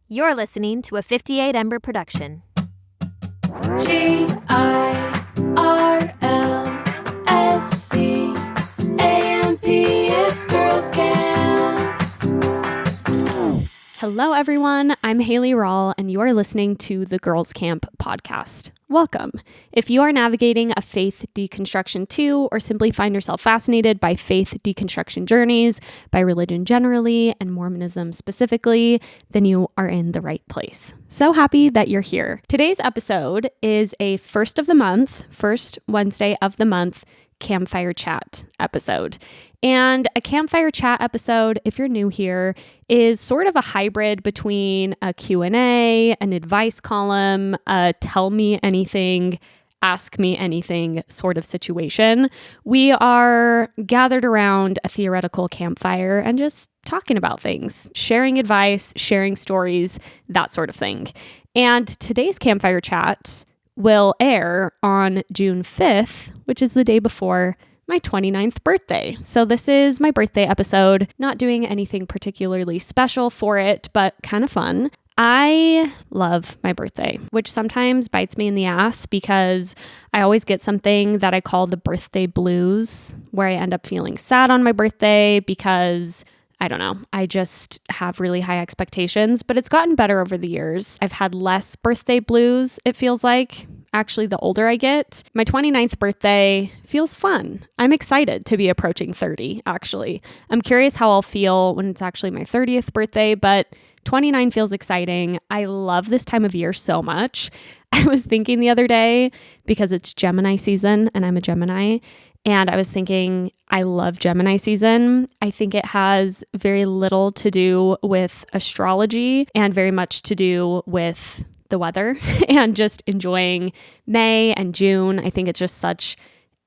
You're listening to a 58 Ember production. GIRLSCAMP, it's Girls Camp. Hello, everyone. I'm Haley Rawl, and you're listening to the Girls Camp podcast. Welcome. If you are navigating a faith deconstruction too, or simply find yourself fascinated by faith deconstruction journeys, by religion generally, and Mormonism specifically, then you are in the right place. So happy that you're here. Today's episode is a first Wednesday of the month campfire chat episode. And a campfire chat episode, if you're new here, is sort of a hybrid between a Q&A, an advice column, a tell me anything, ask me anything sort of situation. We are gathered around a theoretical campfire and just talking about things, sharing advice, sharing stories, that sort of thing. And today's campfire chat will air on June 5th, which is the day before my 29th birthday. So this is my birthday episode, not doing anything particularly special for it, but kind of fun. I love my birthday, which sometimes bites me in the ass because I always get something that I call the birthday blues, where I end up feeling sad on my birthday because I don't know, I just have really high expectations, but it's gotten better over the years. I've had less birthday blues, it feels like. Actually, the older I get, my 29th birthday feels fun. I'm excited to be approaching 30, actually. I'm curious how I'll feel when it's actually my 30th birthday, but 29 feels exciting. I love this time of year so much. I was thinking the other day, because it's Gemini season and I'm a Gemini, and I was thinking, I love Gemini season. I think it has very little to do with astrology and very much to do with the weather and just enjoying May and June. I think it's just such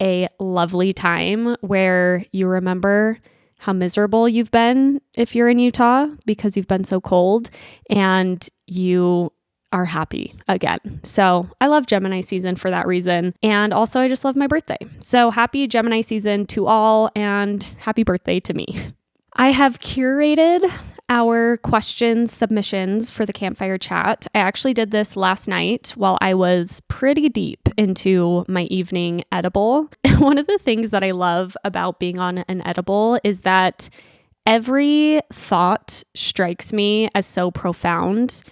a lovely time where you remember how miserable you've been if you're in Utah because you've been so cold, and you are happy again. So I love Gemini season for that reason. And also I just love my birthday. So happy Gemini season to all, and happy birthday to me. I have curated our questions submissions for the campfire chat. I actually did this last night while I was pretty deep into my evening edible. One of the things that I love about being on an edible is that every thought strikes me as so profound,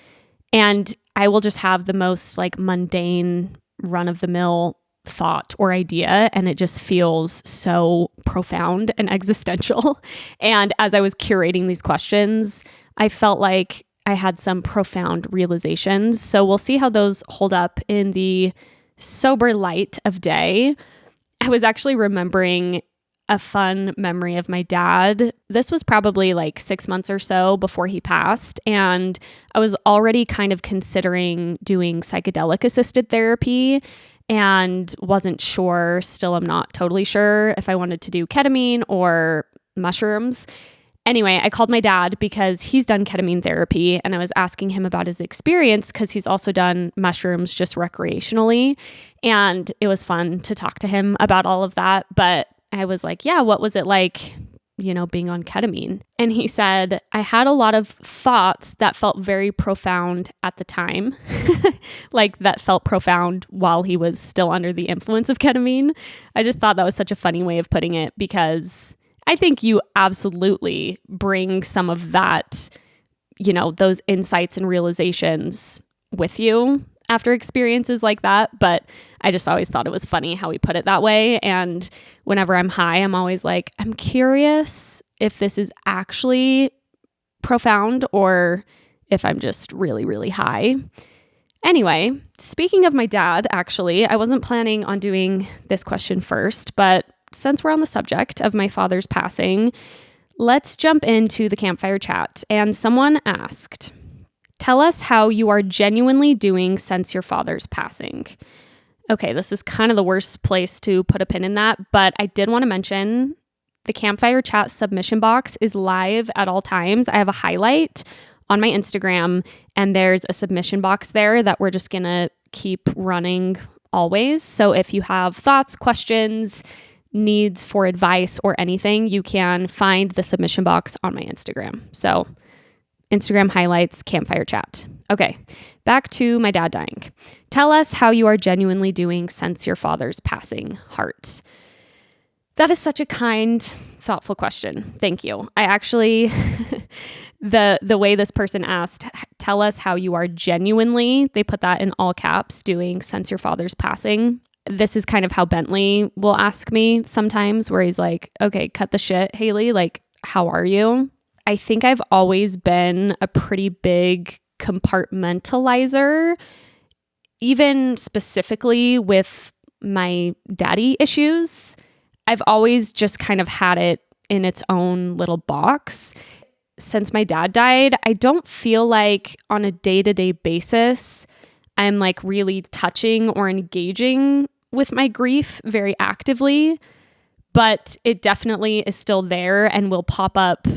and I will just have the most mundane run-of-the-mill thought or idea, and it just feels so profound and existential. And as I was curating these questions, I felt like I had some profound realizations. So we'll see how those hold up in the sober light of day. I was actually remembering a fun memory of my dad. This was probably 6 months or so before he passed, and I was already kind of considering doing psychedelic assisted therapy and wasn't sure, still am not totally sure if I wanted to do ketamine or mushrooms. Anyway, I called my dad because he's done ketamine therapy, and I was asking him about his experience because he's also done mushrooms just recreationally, and it was fun to talk to him about all of that. But I was like, yeah, what was it like, being on ketamine? And he said, I had a lot of thoughts that felt very profound at the time, that felt profound while he was still under the influence of ketamine. I just thought that was such a funny way of putting it, because I think you absolutely bring some of that, those insights and realizations with you after experiences like that. But I just always thought it was funny how he put it that way. And whenever I'm high, I'm always like, I'm curious if this is actually profound or if I'm just really, really high. Anyway, speaking of my dad, actually, I wasn't planning on doing this question first, but since we're on the subject of my father's passing, let's jump into the campfire chat. And someone asked, tell us how you are genuinely doing since your father's passing. Okay, this is kind of the worst place to put a pin in that, but I did want to mention the campfire chat submission box is live at all times. I have a highlight on my Instagram, and there's a submission box there that we're just going to keep running always. So if you have thoughts, questions, needs for advice or anything, you can find the submission box on my Instagram. So Instagram highlights, campfire chat. Okay, back to my dad dying. Tell us how you are genuinely doing since your father's passing. Heart. That is such a kind, thoughtful question. Thank you. I actually, the way this person asked, tell us how you are genuinely, they put that in all caps, doing since your father's passing. This is kind of how Bentley will ask me sometimes, where he's like, okay, cut the shit, Haley. Like, how are you? I think I've always been a pretty big compartmentalizer, even specifically with my daddy issues. I've always just kind of had it in its own little box. Since my dad died, I don't feel like on a day-to-day basis, I'm like really touching or engaging with my grief very actively, but it definitely is still there and will pop up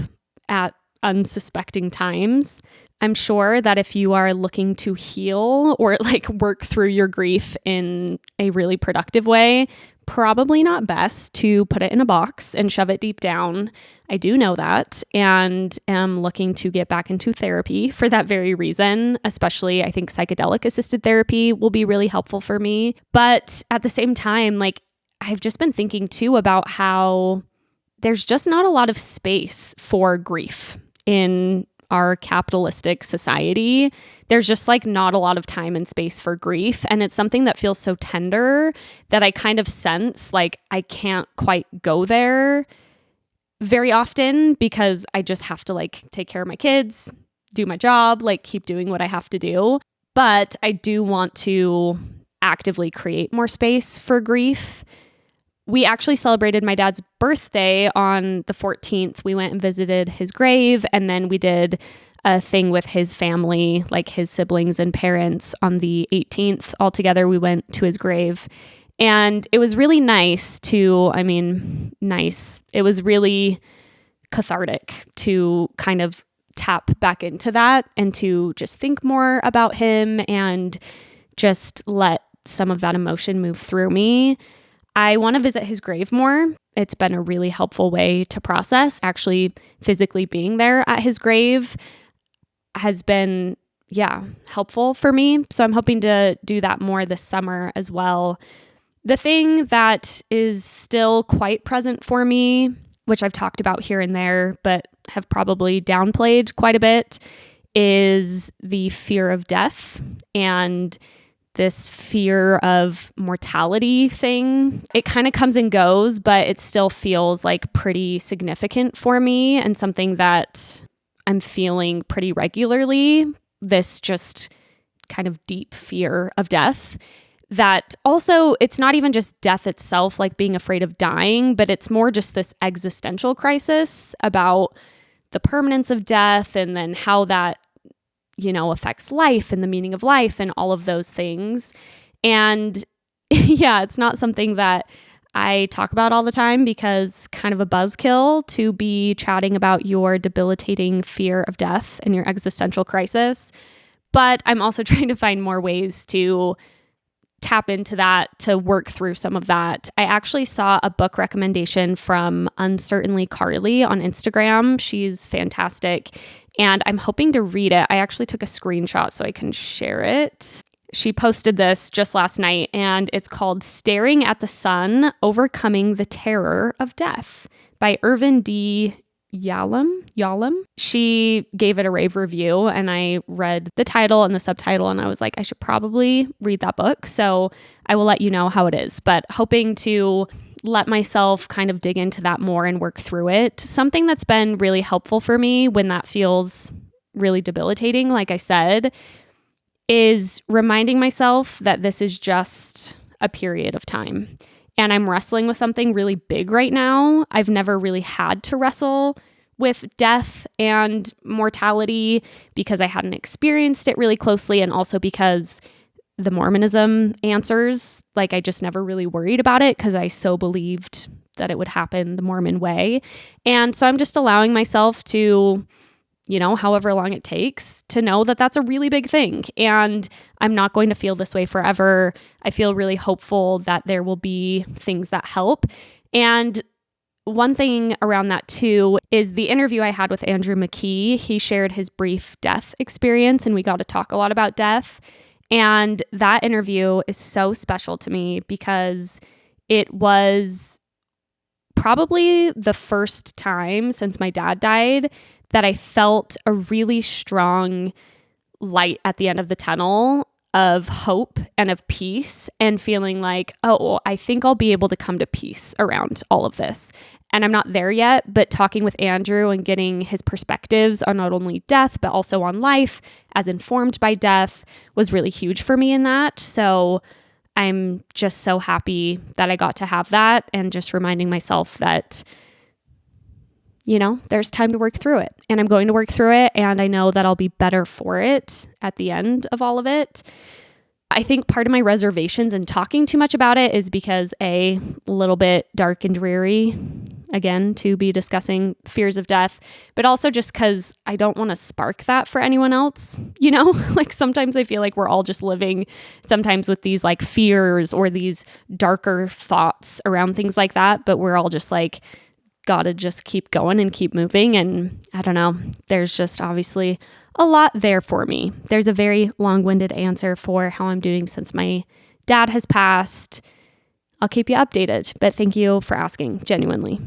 at unsuspecting times. I'm sure that if you are looking to heal or like work through your grief in a really productive way, probably not best to put it in a box and shove it deep down. I do know that, and am looking to get back into therapy for that very reason. Especially, I think psychedelic assisted therapy will be really helpful for me. But at the same time, like, I've just been thinking too about how there's just not a lot of space for grief in our capitalistic society. There's just like not a lot of time and space for grief. And it's something that feels so tender that I kind of sense like I can't quite go there very often because I just have to like take care of my kids, do my job, like keep doing what I have to do. But I do want to actively create more space for grief. We actually celebrated my dad's birthday on the 14th. We went and visited his grave, and then we did a thing with his family, like his siblings and parents, on the 18th. All together, we went to his grave. And it was really nice It was really cathartic to kind of tap back into that and to just think more about him and just let some of that emotion move through me. I want to visit his grave more. It's been a really helpful way to process. Actually, physically being there at his grave has been, helpful for me. So I'm hoping to do that more this summer as well. The thing that is still quite present for me, which I've talked about here and there, but have probably downplayed quite a bit, is the fear of death and this fear of mortality thing. It kind of comes and goes, but it still feels like pretty significant for me and something that I'm feeling pretty regularly. This just kind of deep fear of death that also, it's not even just death itself, like being afraid of dying, but it's more just this existential crisis about the permanence of death and then how that affects life and the meaning of life and all of those things. And it's not something that I talk about all the time because kind of a buzzkill to be chatting about your debilitating fear of death and your existential crisis. But I'm also trying to find more ways to tap into that, to work through some of that. I actually saw a book recommendation from Uncertainly Carly on Instagram. She's fantastic. And I'm hoping to read it. I actually took a screenshot so I can share it. She posted this just last night, and it's called Staring at the Sun, Overcoming the Terror of Death by Irvin D. Yalom. She gave it a rave review, and I read the title and the subtitle, and I was like, I should probably read that book. So I will let you know how it is, but hoping to let myself kind of dig into that more and work through it. Something that's been really helpful for me when that feels really debilitating, like I said, is reminding myself that this is just a period of time. And I'm wrestling with something really big right now. I've never really had to wrestle with death and mortality because I hadn't experienced it really closely, and also because the Mormonism answers, like, I just never really worried about it because I so believed that it would happen the Mormon way. And so I'm just allowing myself to, however long it takes, to know that that's a really big thing. And I'm not going to feel this way forever. I feel really hopeful that there will be things that help. And one thing around that too is the interview I had with Andrew McKee. He shared his brief death experience and we got to talk a lot about death. And that interview is so special to me because it was probably the first time since my dad died that I felt a really strong light at the end of the tunnel of hope and of peace and feeling like, oh, I think I'll be able to come to peace around all of this. And I'm not there yet, but talking with Andrew and getting his perspectives on not only death, but also on life as informed by death was really huge for me in that. So I'm just so happy that I got to have that and just reminding myself that, you know, there's time to work through it and I'm going to work through it. And I know that I'll be better for it at the end of all of it. I think part of my reservations in talking too much about it is because a little bit dark and dreary, again, to be discussing fears of death, but also just because I don't want to spark that for anyone else, you know, like sometimes I feel like we're all just living sometimes with these like fears or these darker thoughts around things like that, but we're all just like, gotta just keep going and keep moving. And I don't know, there's just obviously a lot there for me. There's a very long-winded answer for how I'm doing since my dad has passed. I'll keep you updated, but thank you for asking, genuinely.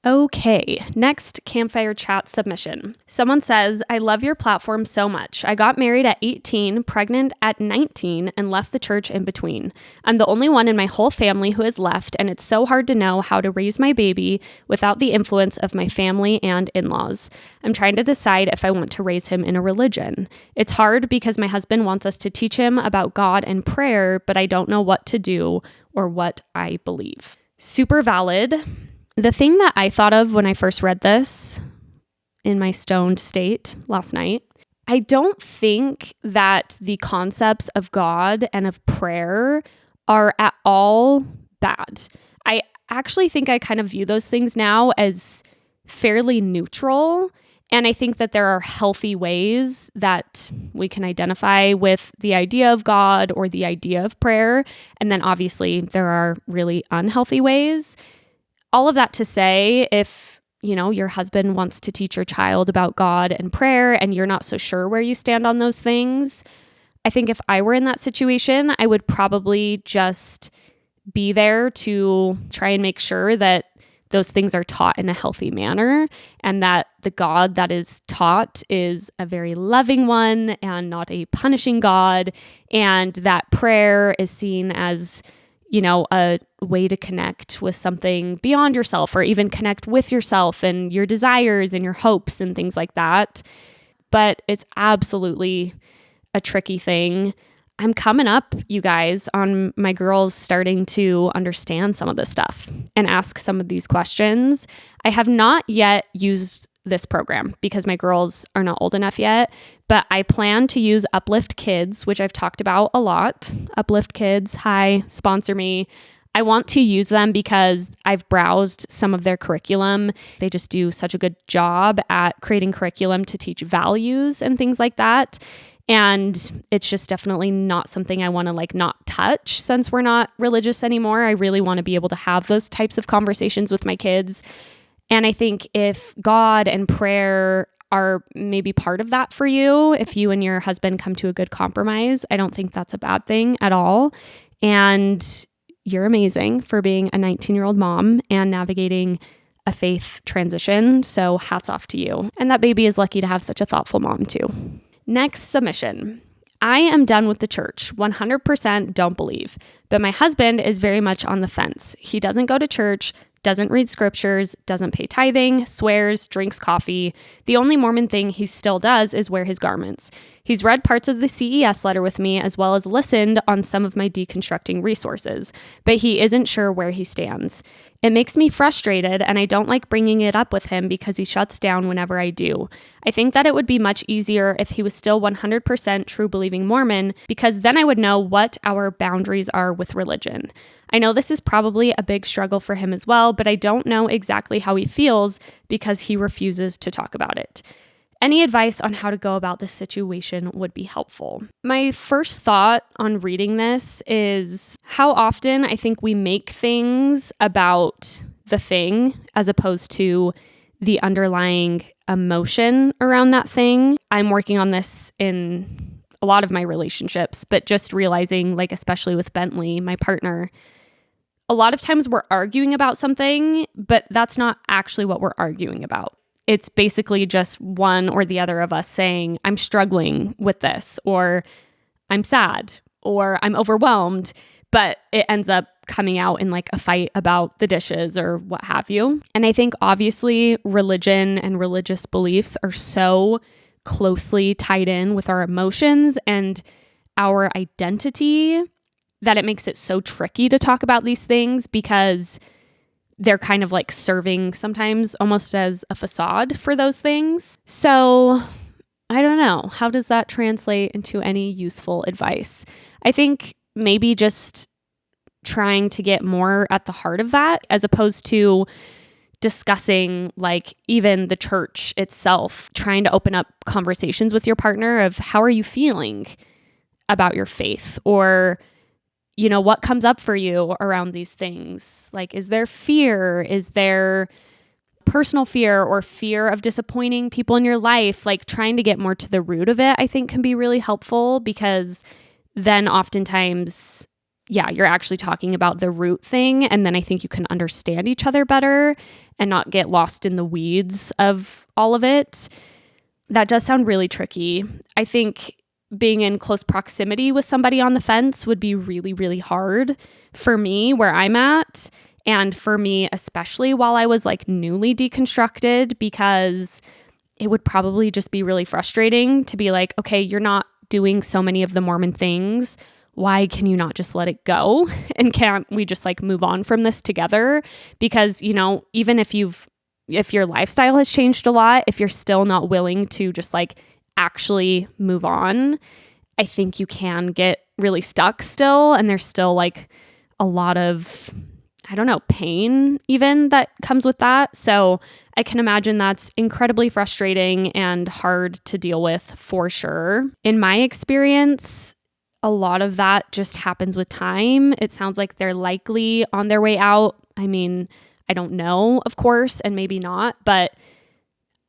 Okay, next campfire chat submission. Someone says, I love your platform so much. I got married at 18, pregnant at 19, and left the church in between. I'm the only one in my whole family who has left, and it's so hard to know how to raise my baby without the influence of my family and in-laws. I'm trying to decide if I want to raise him in a religion. It's hard because my husband wants us to teach him about God and prayer, but I don't know what to do or what I believe. Super valid. The thing that I thought of when I first read this in my stoned state last night, I don't think that the concepts of God and of prayer are at all bad. I actually think I kind of view those things now as fairly neutral. And I think that there are healthy ways that we can identify with the idea of God or the idea of prayer. And then obviously there are really unhealthy ways. All of that to say, if, you know, your husband wants to teach your child about God and prayer and you're not so sure where you stand on those things, I think if I were in that situation, I would probably just be there to try and make sure that those things are taught in a healthy manner and that the God that is taught is a very loving one and not a punishing God, and that prayer is seen as, you know, a way to connect with something beyond yourself or even connect with yourself and your desires and your hopes and things like that. But it's absolutely a tricky thing. I'm coming up, you guys, on my girls starting to understand some of this stuff and ask some of these questions. I have not yet used this program because my girls are not old enough yet, but I plan to use Uplift Kids, which I've talked about a lot. Uplift Kids, hi, sponsor me. I want to use them because I've browsed some of their curriculum. They just do such a good job at creating curriculum to teach values and things like that. And it's just definitely not something I want to like not touch since we're not religious anymore. I really want to be able to have those types of conversations with my kids. And I think if God and prayer are maybe part of that for you, if you and your husband come to a good compromise, I don't think that's a bad thing at all. And you're amazing for being a 19-year-old mom and navigating a faith transition. So hats off to you. And that baby is lucky to have such a thoughtful mom too. Next submission. I am done with the church. 100% don't believe. But my husband is very much on the fence. He doesn't go to church, doesn't read scriptures, doesn't pay tithing, swears, drinks coffee. The only Mormon thing he still does is wear his garments. He's read parts of the CES letter with me as well as listened on some of my deconstructing resources, but he isn't sure where he stands. It makes me frustrated, and I don't like bringing it up with him because he shuts down whenever I do. I think that it would be much easier if he was still 100% true believing Mormon, because then I would know what our boundaries are with religion. I know this is probably a big struggle for him as well, but I don't know exactly how he feels because he refuses to talk about it. Any advice on how to go about this situation would be helpful. My first thought on reading this is how often I think we make things about the thing as opposed to the underlying emotion around that thing. I'm working on this in a lot of my relationships, but just realizing, like, especially with Bentley, my partner, a lot of times we're arguing about something, but that's not actually what we're arguing about. It's basically just one or the other of us saying, I'm struggling with this, or I'm sad, or I'm overwhelmed, but it ends up coming out in like a fight about the dishes or what have you. And I think obviously religion and religious beliefs are so closely tied in with our emotions and our identity that it makes it so tricky to talk about these things, because they're kind of like serving sometimes almost as a facade for those things. So I don't know. How does that translate into any useful advice? I think maybe just trying to get more at the heart of that, as opposed to discussing like even the church itself, trying to open up conversations with your partner of how are you feeling about your faith, or you know, what comes up for you around these things? Like, is there fear? Is there personal fear or fear of disappointing people in your life? Like, trying to get more to the root of it, I think can be really helpful, because then oftentimes, yeah, you're actually talking about the root thing. And then I think you can understand each other better and not get lost in the weeds of all of it. That does sound really tricky. I think being in close proximity with somebody on the fence would be really, really hard for me where I'm at. And for me, especially while I was like newly deconstructed, because it would probably just be really frustrating to be like, okay, you're not doing so many of the Mormon things. Why can you not just let it go? And can't we just like move on from this together? Because, you know, even if your lifestyle has changed a lot, if you're still not willing to just like actually move on, I think you can get really stuck still. And there's still like a lot of, I don't know, pain even that comes with that. So I can imagine that's incredibly frustrating and hard to deal with for sure. In my experience, a lot of that just happens with time. It sounds like they're likely on their way out. I mean, I don't know, of course, and maybe not, but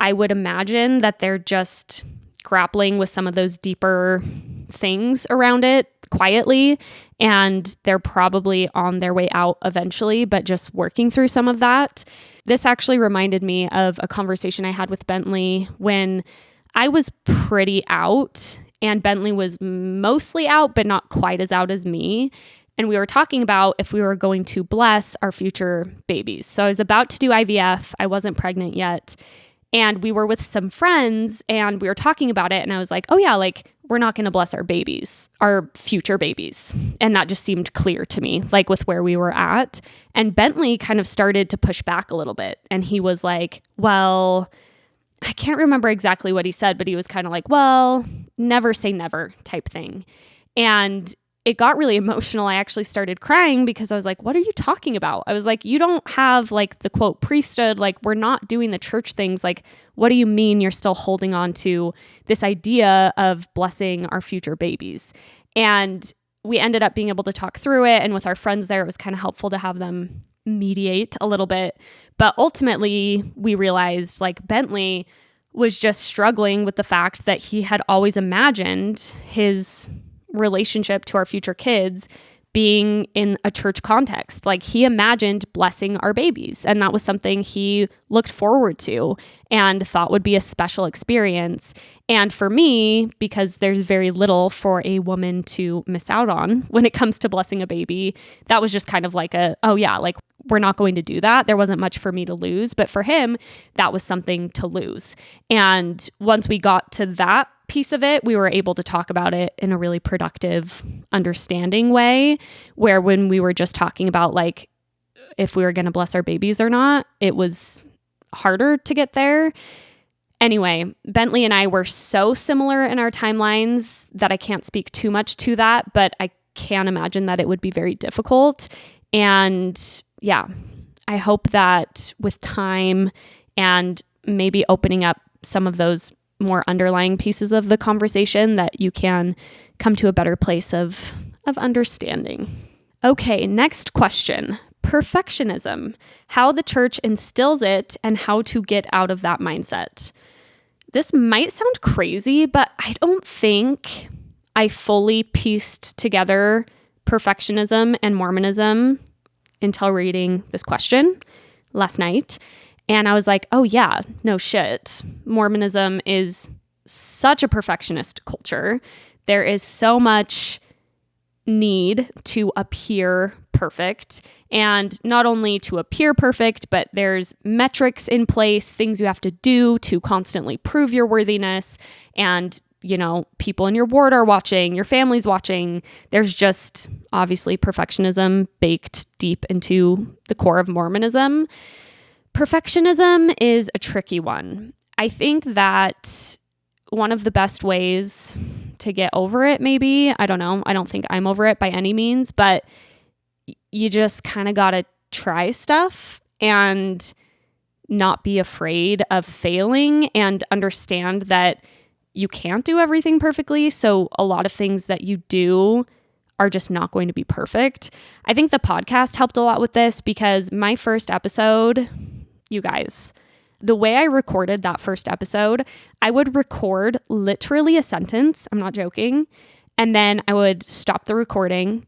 I would imagine that they're just grappling with some of those deeper things around it quietly, and they're probably on their way out eventually, but just working through some of that. This actually reminded me of a conversation I had with Bentley when I was pretty out and Bentley was mostly out, but not quite as out as me. And we were talking about if we were going to bless our future babies. So I was about to do IVF. I wasn't pregnant yet. And we were with some friends and we were talking about it. And I was like, oh yeah, like we're not going to bless our babies, our future babies. And that just seemed clear to me, like with where we were at. And Bentley kind of started to push back a little bit. And he was like, well, I can't remember exactly what he said, but he was kind of like, well, never say never type thing. And it got really emotional. I actually started crying because I was like, what are you talking about? I was like, you don't have like the quote priesthood, like we're not doing the church things. Like, what do you mean you're still holding on to this idea of blessing our future babies? And we ended up being able to talk through it. And with our friends there, it was kind of helpful to have them mediate a little bit. But ultimately, we realized like Bentley was just struggling with the fact that he had always imagined his relationship to our future kids being in a church context. Like he imagined blessing our babies, and that was something he looked forward to and thought would be a special experience. And for me, because there's very little for a woman to miss out on when it comes to blessing a baby, that was just kind of like oh yeah, like we're not going to do that. There wasn't much for me to lose, but for him, that was something to lose. And once we got to that piece of it, we were able to talk about it in a really productive, understanding way, where when we were just talking about like if we were going to bless our babies or not, it was harder to get there. Anyway, Bentley and I were so similar in our timelines that I can't speak too much to that, but I can imagine that it would be very difficult. And yeah, I hope that with time and maybe opening up some of those more underlying pieces of the conversation that you can come to a better place of understanding. Okay, next question. perfectionism, how the church instills it, and how to get out of that mindset. This might sound crazy, but I don't think I fully pieced together perfectionism and Mormonism until reading this question last night. And I was like, oh yeah, no shit. Mormonism is such a perfectionist culture. There is so much need to appear perfect, and not only to appear perfect, but there's metrics in place, things you have to do to constantly prove your worthiness. And, you know, people in your ward are watching, your family's watching. There's just obviously perfectionism baked deep into the core of Mormonism. Perfectionism is a tricky one. I think that one of the best ways to get over it, maybe, I don't know, I don't think I'm over it by any means, but you just kind of got to try stuff and not be afraid of failing and understand that you can't do everything perfectly. So a lot of things that you do are just not going to be perfect. I think the podcast helped a lot with this because my first episode, you guys, the way I recorded that first episode, I would record literally a sentence, I'm not joking, and then I would stop the recording,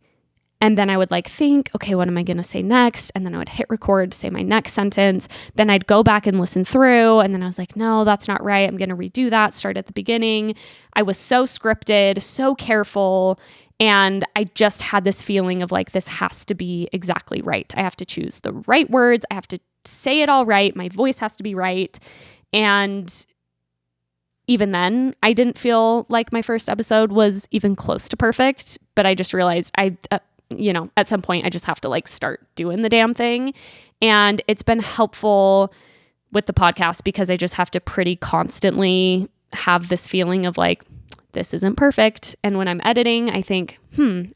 and then I would think, okay, what am I going to say next? And then I would hit record, say my next sentence. Then I'd go back and listen through, and then I was like, no, that's not right. I'm going to redo that, start at the beginning. I was so scripted, so careful, and I just had this feeling of this has to be exactly right. I have to choose the right words. I have to say it all right. My voice has to be right. And even then, I didn't feel like my first episode was even close to perfect, but I just realized at some point I just have to start doing the damn thing. And it's been helpful with the podcast because I just have to pretty constantly have this feeling of this isn't perfect. And when I'm editing, I think,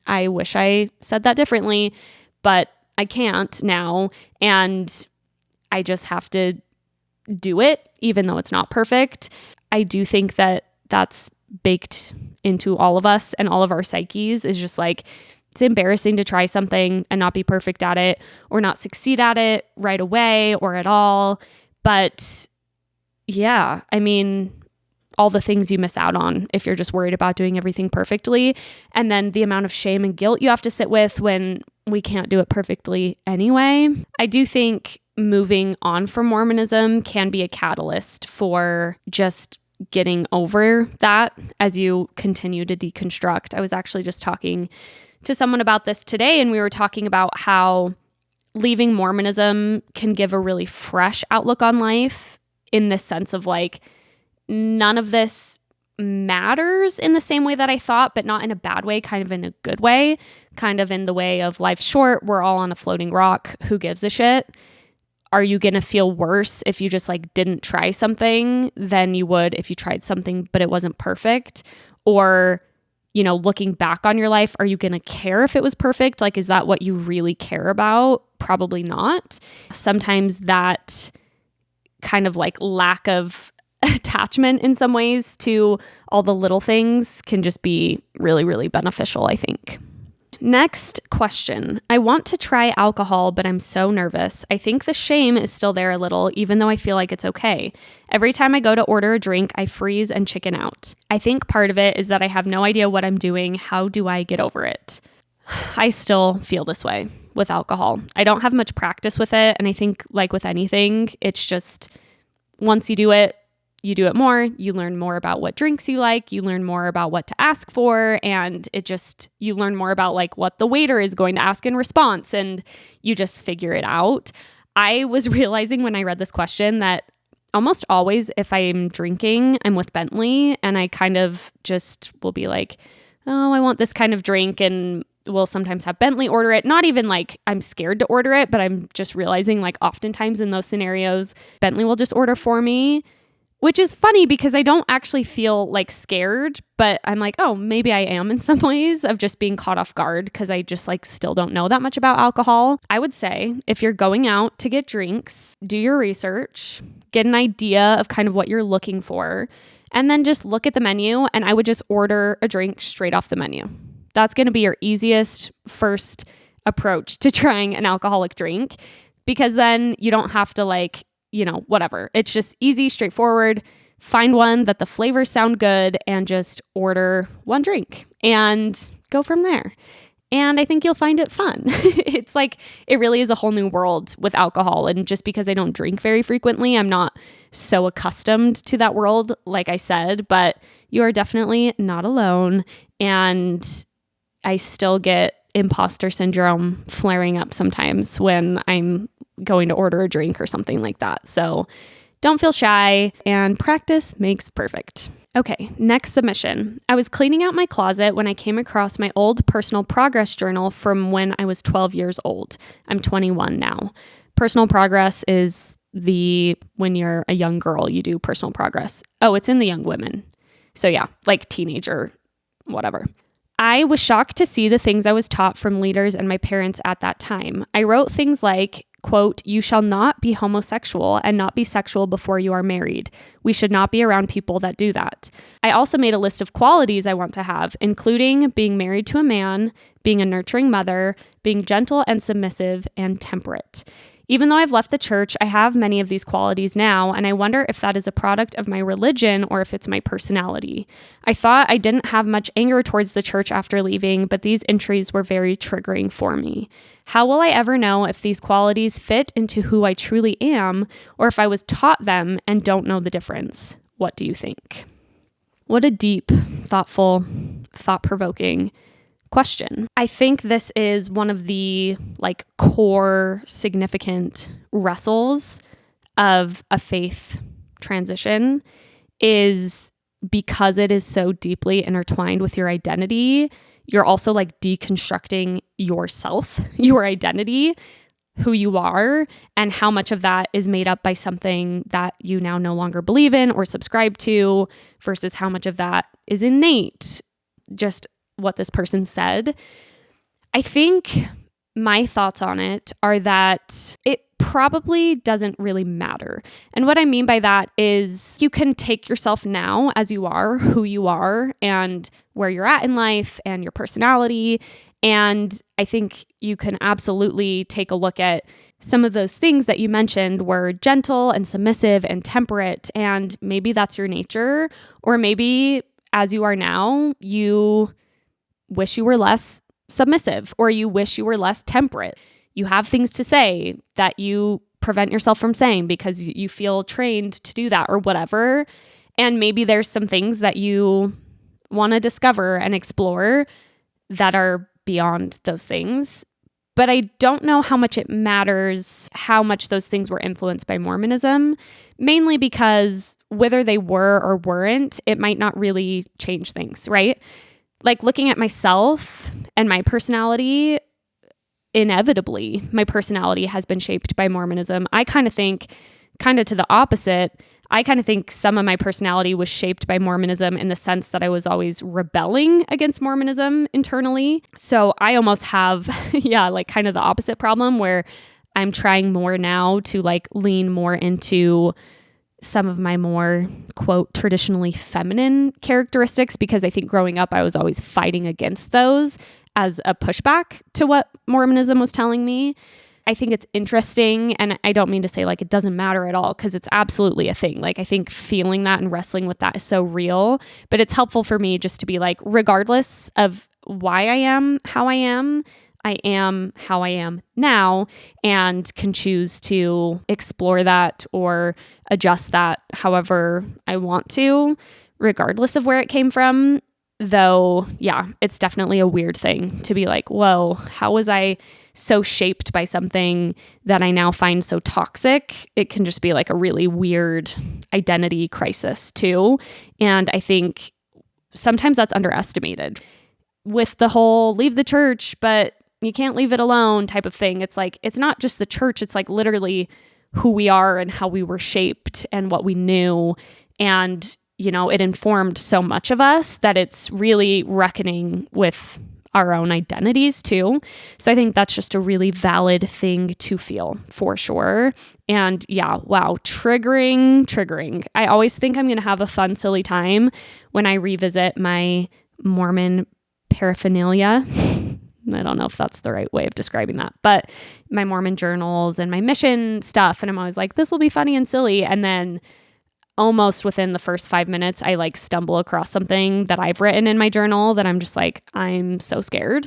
I wish I said that differently, but I can't now. And I just have to do it, even though it's not perfect. I do think that that's baked into all of us and all of our psyches is just it's embarrassing to try something and not be perfect at it or not succeed at it right away or at all. But yeah, I mean, all the things you miss out on if you're just worried about doing everything perfectly. And then the amount of shame and guilt you have to sit with when we can't do it perfectly anyway. I do think moving on from Mormonism can be a catalyst for just getting over that as you continue to deconstruct. I was actually just talking to someone about this today, and we were talking about how leaving Mormonism can give a really fresh outlook on life in the sense of none of this matters in the same way that I thought, but not in a bad way, kind of in a good way, kind of in the way of life's short. We're all on a floating rock. Who gives a shit? Are you going to feel worse if you just didn't try something than you would if you tried something, but it wasn't perfect? Or, looking back on your life, are you going to care if it was perfect? Is that what you really care about? Probably not. Sometimes that kind of lack of attachment in some ways to all the little things can just be really, really beneficial, I think. Next question. I want to try alcohol, but I'm so nervous. I think the shame is still there a little, even though I feel like it's okay. Every time I go to order a drink, I freeze and chicken out. I think part of it is that I have no idea what I'm doing. How do I get over it? I still feel this way with alcohol. I don't have much practice with it. And I think with anything, it's just once you do it more, you learn more about what drinks you like, you learn more about what to ask for, and you learn more about what the waiter is going to ask in response, and you just figure it out. I was realizing when I read this question that almost always if I'm drinking, I'm with Bentley, and I kind of just will be oh, I want this kind of drink, and we'll sometimes have Bentley order it. Not even I'm scared to order it, but I'm just realizing oftentimes in those scenarios, Bentley will just order for me. Which is funny because I don't actually feel scared, but I'm oh, maybe I am in some ways of just being caught off guard because I just still don't know that much about alcohol. I would say if you're going out to get drinks, do your research, get an idea of kind of what you're looking for, and then just look at the menu, and I would just order a drink straight off the menu. That's going to be your easiest first approach to trying an alcoholic drink, because then you don't have to whatever. It's just easy, straightforward. Find one that the flavors sound good and just order one drink and go from there. And I think you'll find it fun. It's it really is a whole new world with alcohol. And just because I don't drink very frequently, I'm not so accustomed to that world, like I said, but you are definitely not alone. And I still get imposter syndrome flaring up sometimes when I'm going to order a drink or something like that. So don't feel shy, and practice makes perfect. Okay, next submission. I was cleaning out my closet when I came across my old personal progress journal from when I was 12 years old. I'm 21 now. Personal progress is when you're a young girl, you do personal progress. Oh, it's in the young women. So yeah, teenager, whatever. I was shocked to see the things I was taught from leaders and my parents at that time. I wrote things like, quote, "You shall not be homosexual and not be sexual before you are married. We should not be around people that do that." I also made a list of qualities I want to have, including being married to a man, being a nurturing mother, being gentle and submissive, and temperate. Even though I've left the church, I have many of these qualities now, and I wonder if that is a product of my religion or if it's my personality. I thought I didn't have much anger towards the church after leaving, but these entries were very triggering for me. How will I ever know if these qualities fit into who I truly am, or if I was taught them and don't know the difference? What do you think? What a deep, thoughtful, thought-provoking question. I think this is one of the core significant wrestles of a faith transition, is because it is so deeply intertwined with your identity. You're also deconstructing yourself, your identity, who you are, and how much of that is made up by something that you now no longer believe in or subscribe to versus how much of that is innate, just what this person said. I think my thoughts on it are that it probably doesn't really matter. And what I mean by that is you can take yourself now as you are, who you are, and where you're at in life and your personality. And I think you can absolutely take a look at some of those things that you mentioned were gentle and submissive and temperate. And maybe that's your nature, or maybe as you are now, you wish you were less submissive, or you wish you were less temperate. You have things to say that you prevent yourself from saying because you feel trained to do that or whatever. And maybe there's some things that you want to discover and explore that are beyond those things. But I don't know how much it matters how much those things were influenced by Mormonism, mainly because whether they were or weren't, it might not really change things, right? Looking at myself and my personality, inevitably, my personality has been shaped by Mormonism. I kind of think, to the opposite, I kind of think some of my personality was shaped by Mormonism in the sense that I was always rebelling against Mormonism internally. So I almost have, kind of the opposite problem where I'm trying more now to lean more into some of my more, quote, traditionally feminine characteristics, because I think growing up, I was always fighting against those as a pushback to what Mormonism was telling me. I think it's interesting, and I don't mean to say it doesn't matter at all, because it's absolutely a thing. I think feeling that and wrestling with that is so real, but it's helpful for me just to be regardless of why I am how I am how I am now, and can choose to explore that or adjust that however I want to, regardless of where it came from. Though, yeah, it's definitely a weird thing to be whoa, how was I so shaped by something that I now find so toxic? It can just be a really weird identity crisis too. And I think sometimes that's underestimated. With the whole leave the church, but you can't leave it alone type of thing. It's it's not just the church. It's literally who we are and how we were shaped and what we knew. And it informed so much of us that it's really reckoning with our own identities too. So I think that's just a really valid thing to feel for sure. And yeah, wow, triggering. I always think I'm going to have a fun, silly time when I revisit my Mormon paraphernalia. I don't know if that's the right way of describing that, but my Mormon journals and my mission stuff. And I'm always like, this will be funny and silly. And then almost within the first 5 minutes, I like stumble across something that I've written in my journal that I'm just like, I'm so scared.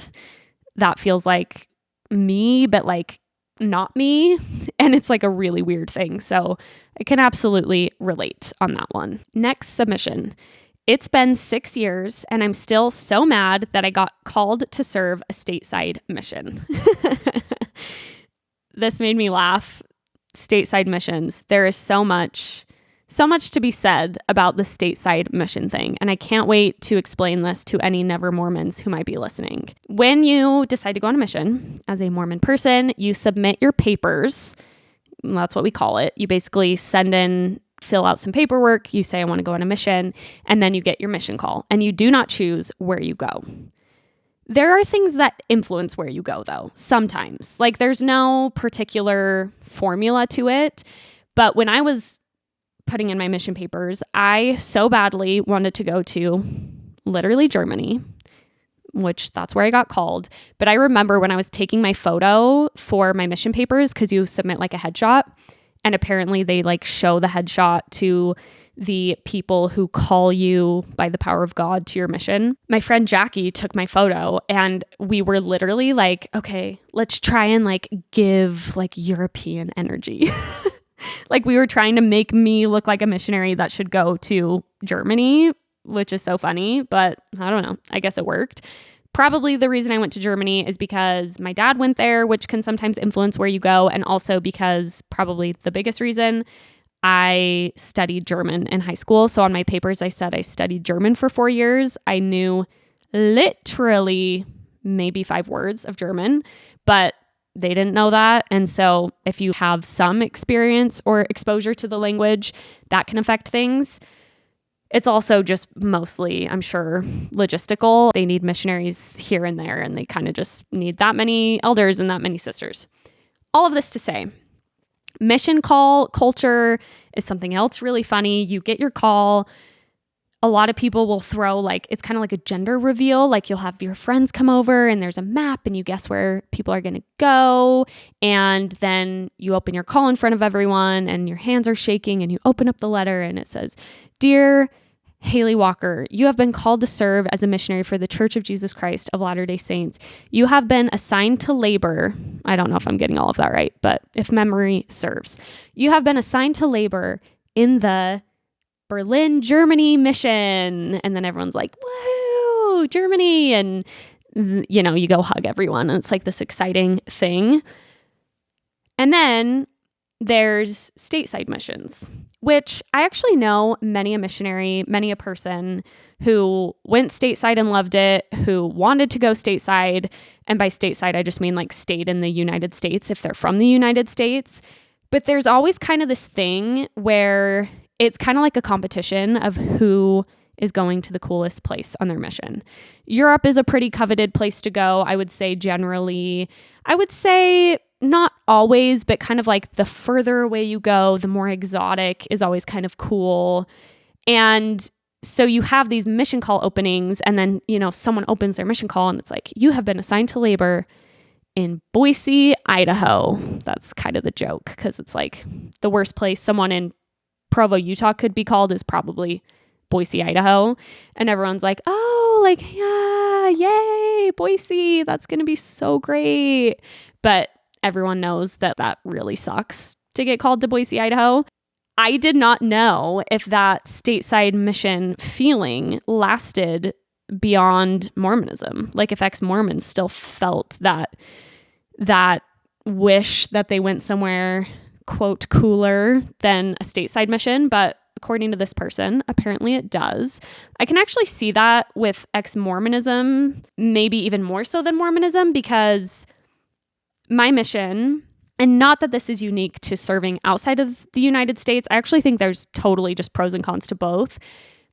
That feels like me, but like not me. And it's like a really weird thing. So I can absolutely relate on that one. Next submission. It's been 6 years and I'm still so mad that I got called to serve a stateside mission. This made me laugh. Stateside missions. There is so much to be said about the stateside mission thing. And I can't wait to explain this to any never Mormons who might be listening. When you decide to go on a mission as a Mormon person, you submit your papers. That's what we call it. You basically fill out some paperwork. You say, I want to go on a mission. And then you get your mission call. And you do not choose where you go. There are things that influence where you go, though, sometimes. Like there's no particular formula to it. But when I was putting in my mission papers, I so badly wanted to go to literally Germany, which that's where I got called. But I remember when I was taking my photo for my mission papers, because you submit like a headshot, and apparently they like show the headshot to the people who call you by the power of God to your mission. My friend Jackie took my photo and we were literally like, okay, let's try and like give like European energy. Like we were trying to make me look like a missionary that should go to Germany, which is so funny, but I don't know. I guess it worked. Probably the reason I went to Germany is because my dad went there, which can sometimes influence where you go. And also because probably the biggest reason, I studied German in high school. So on my papers, I said I studied German for 4 years. I knew literally maybe 5 words of German, but they didn't know that. And so if you have some experience or exposure to the language, that can affect things. It's also just mostly, I'm sure, logistical. They need missionaries here and there, and they kind of just need that many elders and that many sisters. All of this to say, mission call culture is something else really funny. You get your call. A lot of people will throw like, it's kind of like a gender reveal. Like you'll have your friends come over and there's a map and you guess where people are going to go. And then you open your call in front of everyone and your hands are shaking and you open up the letter and it says, Dear Haley Walker, you have been called to serve as a missionary for the Church of Jesus Christ of Latter-day Saints. You have been assigned to labor. I don't know if I'm getting all of that right, but if memory serves, you have been assigned to labor in the Berlin, Germany mission. And then everyone's like, whoa, Germany. And, you know, you go hug everyone. And it's like this exciting thing. And then there's stateside missions, which I actually know many a missionary, many a person who went stateside and loved it, who wanted to go stateside. And by stateside, I just mean like stayed in the United States if they're from the United States. But there's always kind of this thing where it's kind of like a competition of who is going to the coolest place on their mission. Europe is a pretty coveted place to go, I would say generally. I would say not always, but kind of like the further away you go, the more exotic is always kind of cool. And so you have these mission call openings and then, you know, someone opens their mission call and it's like, you have been assigned to labor in Boise, Idaho. That's kind of the joke because it's like the worst place someone in Provo, Utah could be called is probably Boise, Idaho. And everyone's like, oh, like, yeah, yay, Boise. That's going to be so great. But everyone knows that that really sucks to get called to Boise, Idaho. I did not know if that stateside mission feeling lasted beyond Mormonism. Like if ex-Mormons still felt that wish that they went somewhere quote cooler than a stateside mission, but according to this person, apparently it does. I can actually see that with ex-Mormonism, maybe even more so than Mormonism, because my mission, and not that this is unique to serving outside of the United States, I actually think there's totally just pros and cons to both.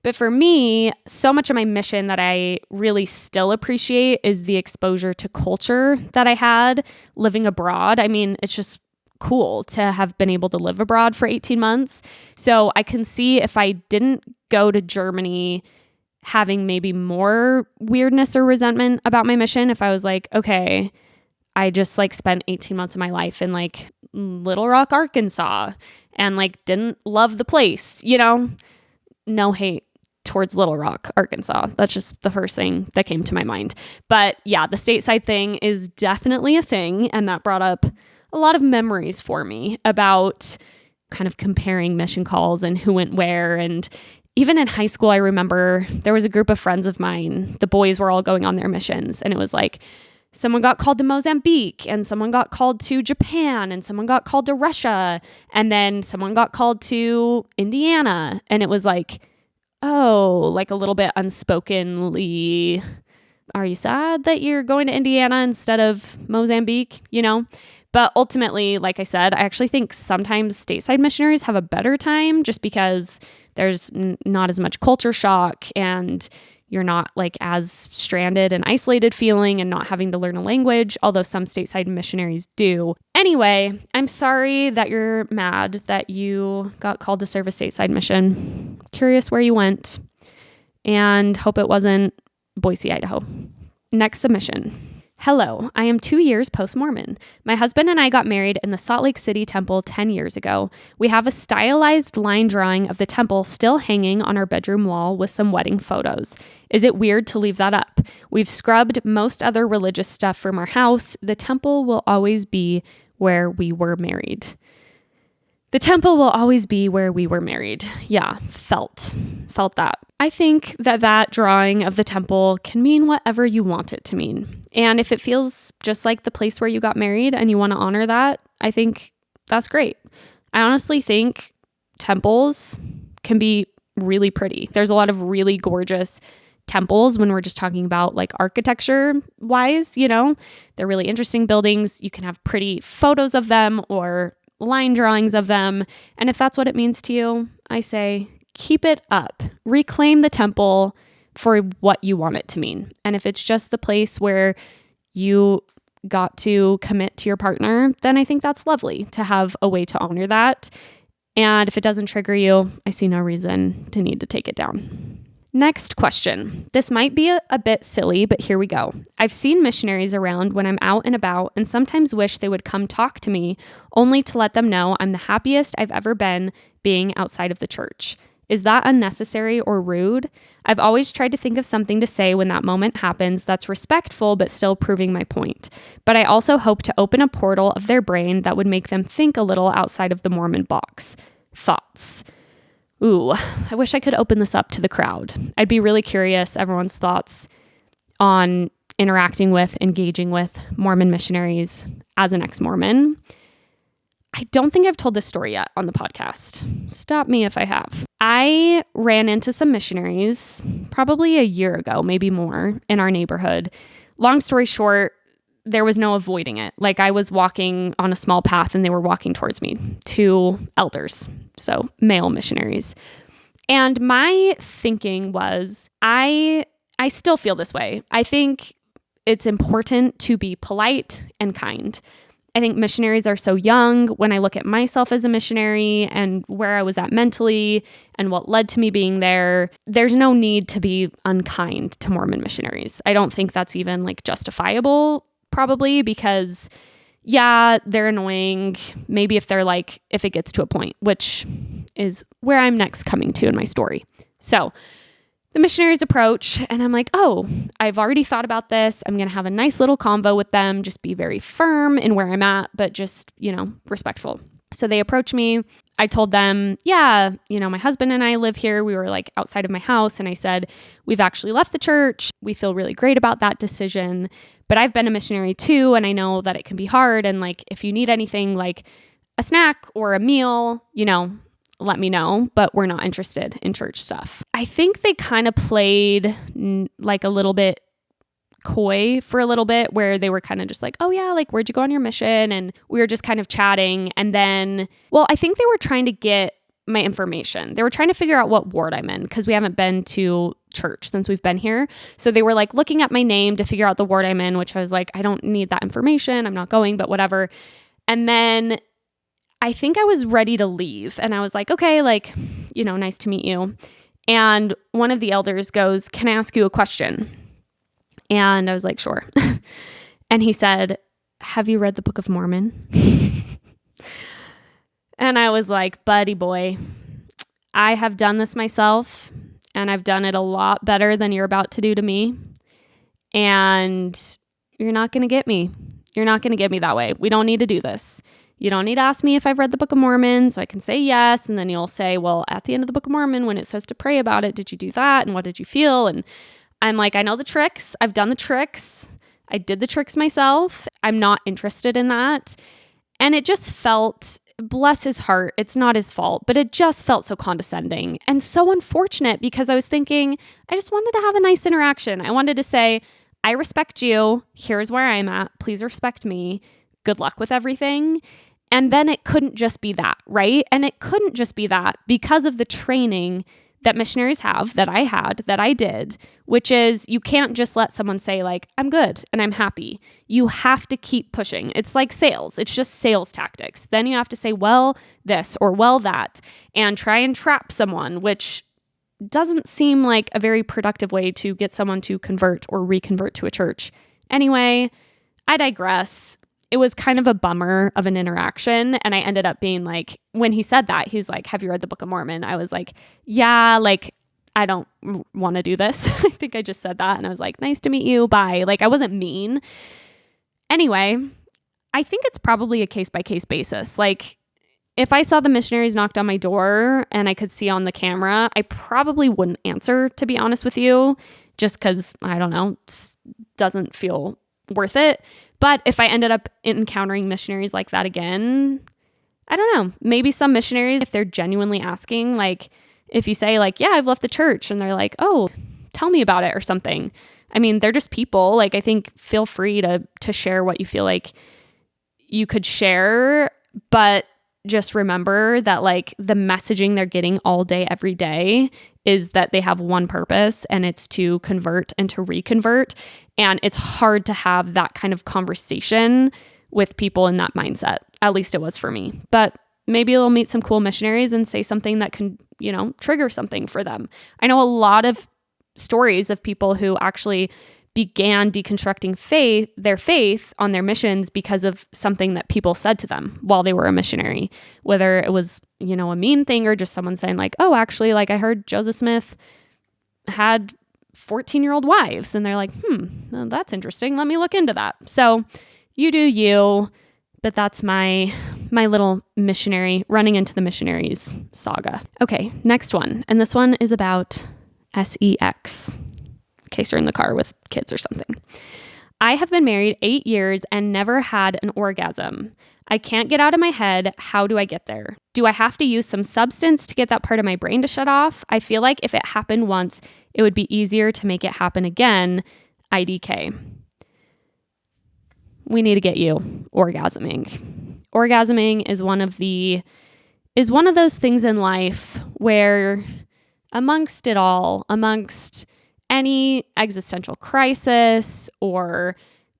But for me, so much of my mission that I really still appreciate is the exposure to culture that I had living abroad. I mean, it's just cool to have been able to live abroad for 18 months. So I can see if I didn't go to Germany, having maybe more weirdness or resentment about my mission if I was like, okay, I just like spent 18 months of my life in like Little Rock, Arkansas, and like didn't love the place, no hate towards Little Rock, Arkansas. That's just the first thing that came to my mind. But yeah, the stateside thing is definitely a thing. And that brought up a lot of memories for me about kind of comparing mission calls and who went where. And even in high school, I remember there was a group of friends of mine. The boys were all going on their missions. And it was like, someone got called to Mozambique, and someone got called to Japan, and someone got called to Russia, and then someone got called to Indiana. And it was like, oh, like a little bit unspokenly, are you sad that you're going to Indiana instead of Mozambique, But ultimately, like I said, I actually think sometimes stateside missionaries have a better time just because there's not as much culture shock and you're not like as stranded and isolated feeling and not having to learn a language, although some stateside missionaries do. Anyway, I'm sorry that you're mad that you got called to serve a stateside mission. Curious where you went and hope it wasn't Boise, Idaho. Next submission. Hello, I am 2 years post-Mormon. My husband and I got married in the Salt Lake City temple 10 years ago. We have a stylized line drawing of the temple still hanging on our bedroom wall with some wedding photos. Is it weird to leave that up? We've scrubbed most other religious stuff from our house. The temple will always be where we were married. The temple will always be where we were married. Yeah, felt that. I think that drawing of the temple can mean whatever you want it to mean. And if it feels just like the place where you got married and you want to honor that, I think that's great. I honestly think temples can be really pretty. There's a lot of really gorgeous temples when we're just talking about like architecture wise, they're really interesting buildings. You can have pretty photos of them or line drawings of them. And if that's what it means to you, I say keep it up. Reclaim the temple for what you want it to mean. And if it's just the place where you got to commit to your partner, then I think that's lovely to have a way to honor that. And if it doesn't trigger you, I see no reason to need to take it down. Next question. This might be a bit silly, but here we go. I've seen missionaries around when I'm out and about and sometimes wish they would come talk to me only to let them know I'm the happiest I've ever been being outside of the church. Is that unnecessary or rude? I've always tried to think of something to say when that moment happens that's respectful but still proving my point. But I also hope to open a portal of their brain that would make them think a little outside of the Mormon box. Thoughts? Ooh, I wish I could open this up to the crowd. I'd be really curious everyone's thoughts on interacting with, engaging with Mormon missionaries as an ex-Mormon. I don't think I've told this story yet on the podcast. Stop me if I have. I ran into some missionaries probably a year ago, maybe more, in our neighborhood. Long story short, there was no avoiding it. Like I was walking on a small path and they were walking towards me, 2 elders, so male missionaries. And my thinking was, I still feel this way. I think it's important to be polite and kind. I think missionaries are so young. When I look at myself as a missionary and where I was at mentally and what led to me being there, there's no need to be unkind to Mormon missionaries. I don't think that's even like justifiable, probably, because yeah, they're annoying. Maybe if it gets to a point, which is where I'm next coming to in my story. So the missionaries approach and I'm like, oh, I've already thought about this. I'm going to have a nice little convo with them, just be very firm in where I'm at, but just, respectful. So they approach me. I told them, yeah, my husband and I live here. We were like outside of my house. And I said, we've actually left the church. We feel really great about that decision. But I've been a missionary too. And I know that it can be hard. And like, if you need anything like a snack or a meal, let me know, but we're not interested in church stuff. I think they kind of played like a little bit coy for a little bit where they were kind of just like, oh yeah, like where'd you go on your mission? And we were just kind of chatting. And then, I think they were trying to get my information. They were trying to figure out what ward I'm in because we haven't been to church since we've been here. So they were like looking at my name to figure out the ward I'm in, which I was like, I don't need that information. I'm not going, but whatever. And then I think I was ready to leave and I was like, okay, like, nice to meet you. And one of the elders goes, "Can I ask you a question?" And I was like, "Sure." And he said, "Have you read the Book of Mormon?" And I was like, "Buddy boy, I have done this myself, and I've done it a lot better than you're about to do to me. And you're not going to get me. You're not going to get me that way. We don't need to do this. You don't need to ask me if I've read the Book of Mormon, so I can say yes. And then you'll say, well, at the end of the Book of Mormon, when it says to pray about it, did you do that? And what did you feel?" And I'm like, I know the tricks. I've done the tricks. I did the tricks myself. I'm not interested in that. And it just felt, bless his heart, it's not his fault, but it just felt so condescending and so unfortunate, because I was thinking, I just wanted to have a nice interaction. I wanted to say, I respect you. Here's where I'm at. Please respect me. Good luck with everything. And then it couldn't just be that, right? And it couldn't just be that because of the training that missionaries have, that I had, that I did, which is you can't just let someone say like, I'm good and I'm happy. You have to keep pushing. It's like sales. It's just sales tactics. Then you have to say, well, this or well, that, and try and trap someone, which doesn't seem like a very productive way to get someone to convert or reconvert to a church. Anyway, I digress. It was kind of a bummer of an interaction. And I ended up being like, when he said that, he was like, have you read the Book of Mormon? I was like, yeah, like, I don't want to do this. I think I just said that. And I was like, nice to meet you. Bye. Like, I wasn't mean. Anyway, I think it's probably a case-by-case basis. Like, if I saw the missionaries knocked on my door and I could see on the camera, I probably wouldn't answer, to be honest with you, just because, I don't know, it doesn't feel worth it. But if I ended up encountering missionaries like that again, I don't know, maybe some missionaries, if they're genuinely asking, like if you say like, yeah, I've left the church, and they're like, oh, tell me about it or something. I mean, they're just people. Like, I think feel free to share what you feel like you could share, but just remember that like the messaging they're getting all day, every day is that they have one purpose, and it's to convert and to reconvert. And it's hard to have that kind of conversation with people in that mindset. At least it was for me. But maybe they'll meet some cool missionaries and say something that can, you know, trigger something for them. I know a lot of stories of people who actually began deconstructing their faith on their missions because of something that people said to them while they were a missionary, whether it was, you know, a mean thing or just someone saying like, oh, actually, like I heard Joseph Smith had 14-year-old wives, and they're like, well, that's interesting. Let me look into that. So you do you, but that's my little missionary running into the missionaries saga. Okay, next one. And this one is about sex, in case you're in the car with kids or something. I have been married 8 years and never had an orgasm. I can't get out of my head. How do I get there? Do I have to use some substance to get that part of my brain to shut off? I feel like if it happened once, it would be easier to make it happen again. IDK. We need to get you orgasming. Orgasming is one of those things in life where amongst it all, amongst any existential crisis or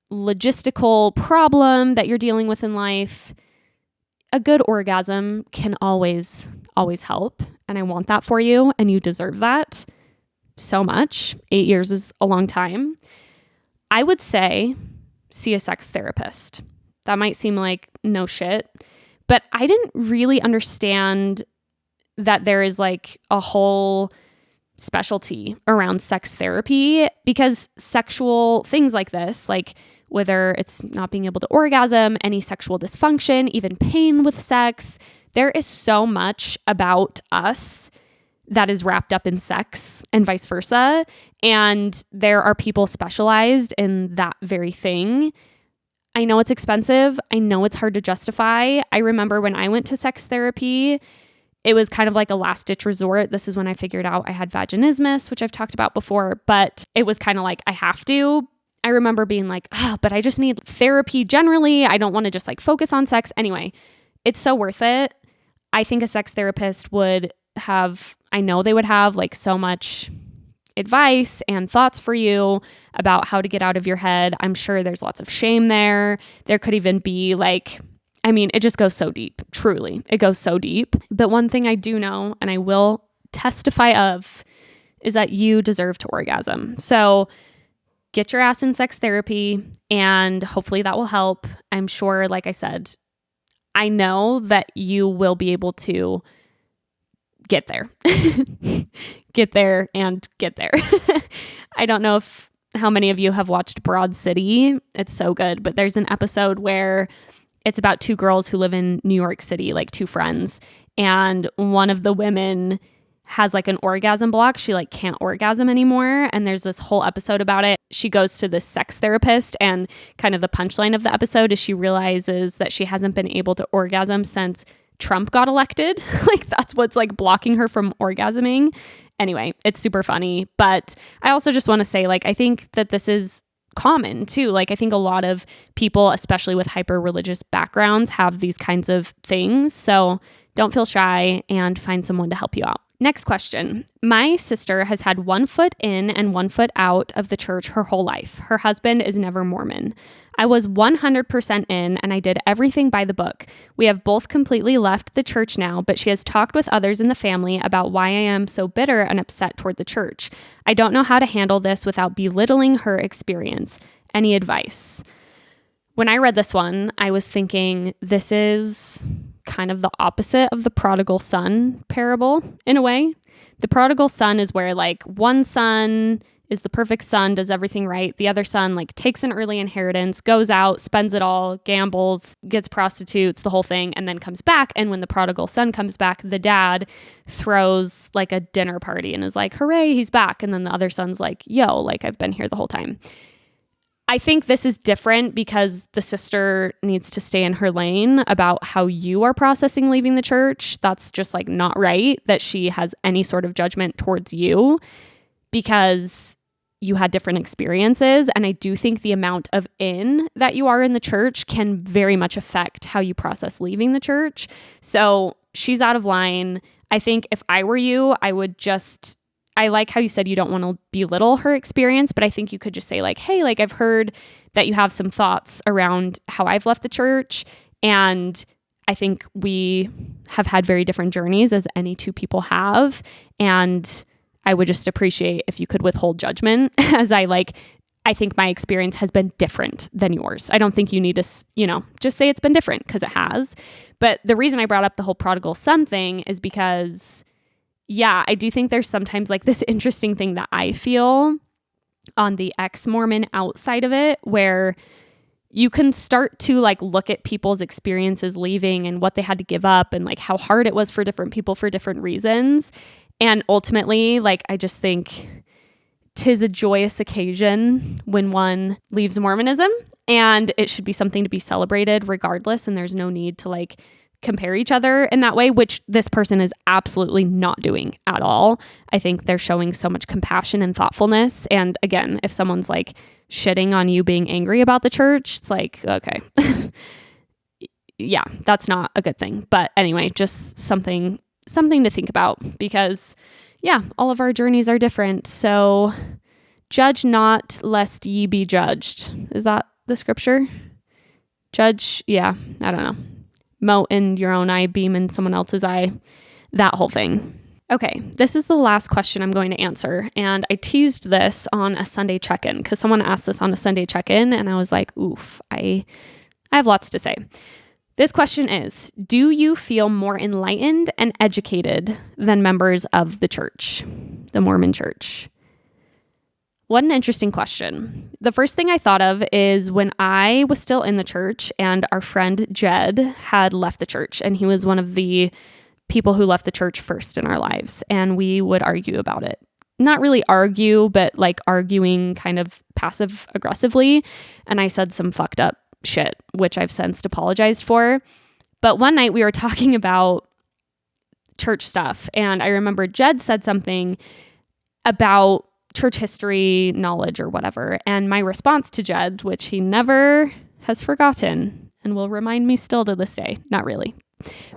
logistical problem that you're dealing with in life, a good orgasm can always help. And I want that for you, and you deserve that so much. 8 years is a long time. I would say see a sex therapist. That might seem like no shit, but I didn't really understand that there is like a whole specialty around sex therapy, because sexual things like this, like whether it's not being able to orgasm, any sexual dysfunction, even pain with sex, there is so much about us that is wrapped up in sex and vice versa. And there are people specialized in that very thing. I know it's expensive. I know it's hard to justify. I remember when I went to sex therapy, it was kind of like a last-ditch resort. This is when I figured out I had vaginismus, which I've talked about before, but it was kind of like, I have to. I remember being like, but I just need therapy generally. I don't want to just like focus on sex. Anyway, it's so worth it. I think a sex therapist would have, I know they would have like so much advice and thoughts for you about how to get out of your head. I'm sure there's lots of shame there. There could even be like, I mean, it just goes so deep. Truly, it goes so deep. But one thing I do know, and I will testify of, is that you deserve to orgasm. So get your ass in sex therapy, and hopefully that will help. I'm sure, like I said, I know that you will be able to get there. Get there and get there. I don't know how many of you have watched Broad City. It's so good, but there's an episode where it's about two girls who live in New York City, like two friends, and one of the women has like an orgasm block. She like can't orgasm anymore. And there's this whole episode about it. She goes to this sex therapist, and kind of the punchline of the episode is she realizes that she hasn't been able to orgasm since Trump got elected. Like that's what's like blocking her from orgasming. Anyway, it's super funny. But I also just want to say, like, I think that this is common too. Like I think a lot of people, especially with hyper religious backgrounds, have these kinds of things. So don't feel shy and find someone to help you out. Next question. My sister has had 1 foot in and 1 foot out of the church her whole life. Her husband is never Mormon. I was 100% in, and I did everything by the book. We have both completely left the church now, but she has talked with others in the family about why I am so bitter and upset toward the church. I don't know how to handle this without belittling her experience. Any advice? When I read this one, I was thinking this is kind of the opposite of the prodigal son parable in a way. The prodigal son is where like one son is the perfect son, does everything right. The other son like takes an early inheritance, goes out, spends it all, gambles, gets prostitutes, the whole thing, and then comes back. And when the prodigal son comes back, the dad throws like a dinner party and is like, hooray, he's back. And then the other son's like, yo, like I've been here the whole time. I think this is different because the sister needs to stay in her lane about how you are processing leaving the church. That's just like not right that she has any sort of judgment towards you because you had different experiences. And I do think the amount of in that you are in the church can very much affect how you process leaving the church. So she's out of line. I think if I were you, I like how you said you don't want to belittle her experience, but I think you could just say like, hey, like I've heard that you have some thoughts around how I've left the church. And I think we have had very different journeys as any two people have. And I would just appreciate if you could withhold judgment as I think my experience has been different than yours. I don't think you need to, just say it's been different because it has. But the reason I brought up the whole prodigal son thing is because yeah, I do think there's sometimes like this interesting thing that I feel on the ex-Mormon outside of it, where you can start to like look at people's experiences leaving and what they had to give up and like how hard it was for different people for different reasons. And ultimately, like, I just think 'tis a joyous occasion when one leaves Mormonism, and it should be something to be celebrated regardless. And there's no need to like compare each other in that way, which this person is absolutely not doing at all. I think they're showing so much compassion and thoughtfulness. And again, if someone's like shitting on you being angry about the church, it's like, okay, yeah, that's not a good thing. But anyway, just something to think about because yeah, all of our journeys are different. So judge not lest ye be judged. Is that the scripture? Judge. Yeah. I don't know. Mote in your own eye, beam in someone else's eye, that whole thing. Okay, this is the last question I'm going to answer. And I teased this on a Sunday check-in because someone asked this on a Sunday check-in and I was like, oof, I have lots to say. This question is, do you feel more enlightened and educated than members of the church, the Mormon church? What an interesting question. The first thing I thought of is when I was still in the church and our friend Jed had left the church, and he was one of the people who left the church first in our lives, and we would argue about it. Not really argue, but like arguing kind of passive aggressively. And I said some fucked up shit, which I've since apologized for. But one night we were talking about church stuff, and I remember Jed said something about church history knowledge or whatever. And my response to Jed, which he never has forgotten and will remind me still to this day, not really,